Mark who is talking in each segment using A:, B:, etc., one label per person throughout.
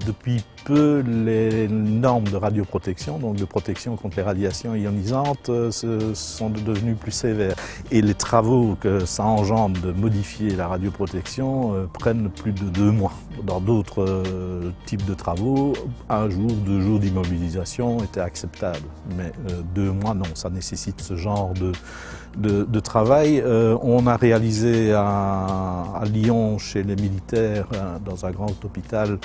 A: Depuis peu, les normes de radioprotection, donc de protection contre les radiations ionisantes, sont devenues plus sévères. Et les travaux que ça engendre de modifier la radioprotection prennent plus de 2 mois. Dans d'autres types de travaux, 1 jour, 2 jours d'immobilisation était acceptable. Mais 2 mois, non, ça nécessite ce genre de travail. On a réalisé à Lyon, chez les militaires, dans un grand hôpital,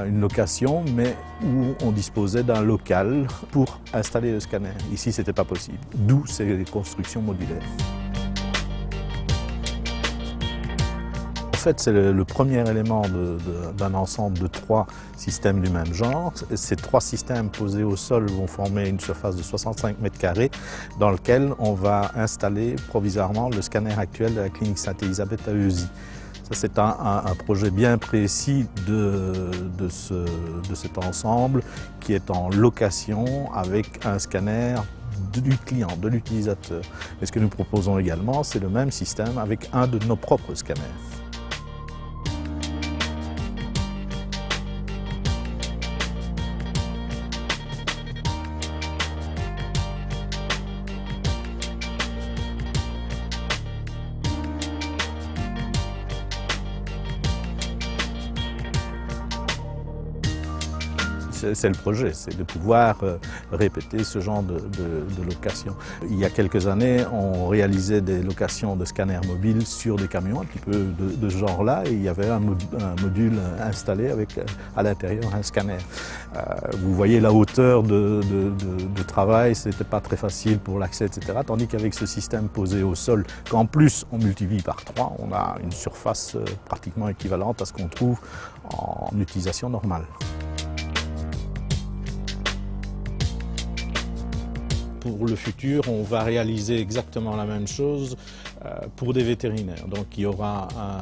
A: une location, mais où on disposait d'un local pour installer le scanner. Ici, ce n'était pas possible, d'où ces constructions modulaires. En fait, c'est le premier élément d'un ensemble de 3 systèmes du même genre. Ces 3 systèmes posés au sol vont former une surface de 65 mètres carrés dans lequel on va installer provisoirement le scanner actuel de la clinique Sainte-Élisabeth à Heusies. C'est un projet bien précis de cet ensemble qui est en location avec un scanner du client, de l'utilisateur. Et ce que nous proposons également, c'est le même système avec un de nos propres scanners. C'est le projet, c'est de pouvoir répéter ce genre de location. Il y a quelques années, on réalisait des locations de scanners mobiles sur des camions, un petit peu de ce genre-là, et il y avait un module installé avec à l'intérieur un scanner. Vous voyez la hauteur de travail, c'était pas très facile pour l'accès, etc. Tandis qu'avec ce système posé au sol, qu'en plus on multiplie par 3, on a une surface pratiquement équivalente à ce qu'on trouve en utilisation normale. Pour le futur, on va réaliser exactement la même chose pour des vétérinaires. Donc il y aura un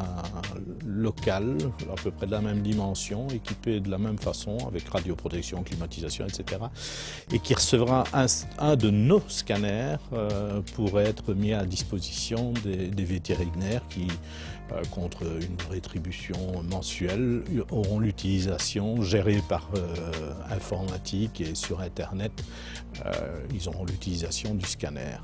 A: local à peu près de la même dimension, équipé de la même façon, avec radioprotection, climatisation, etc. et qui recevra un de nos scanners pour être mis à disposition des vétérinaires qui, contre une rétribution mensuelle, auront l'utilisation gérée par informatique et sur Internet. Ils auront l'utilisation du scanner.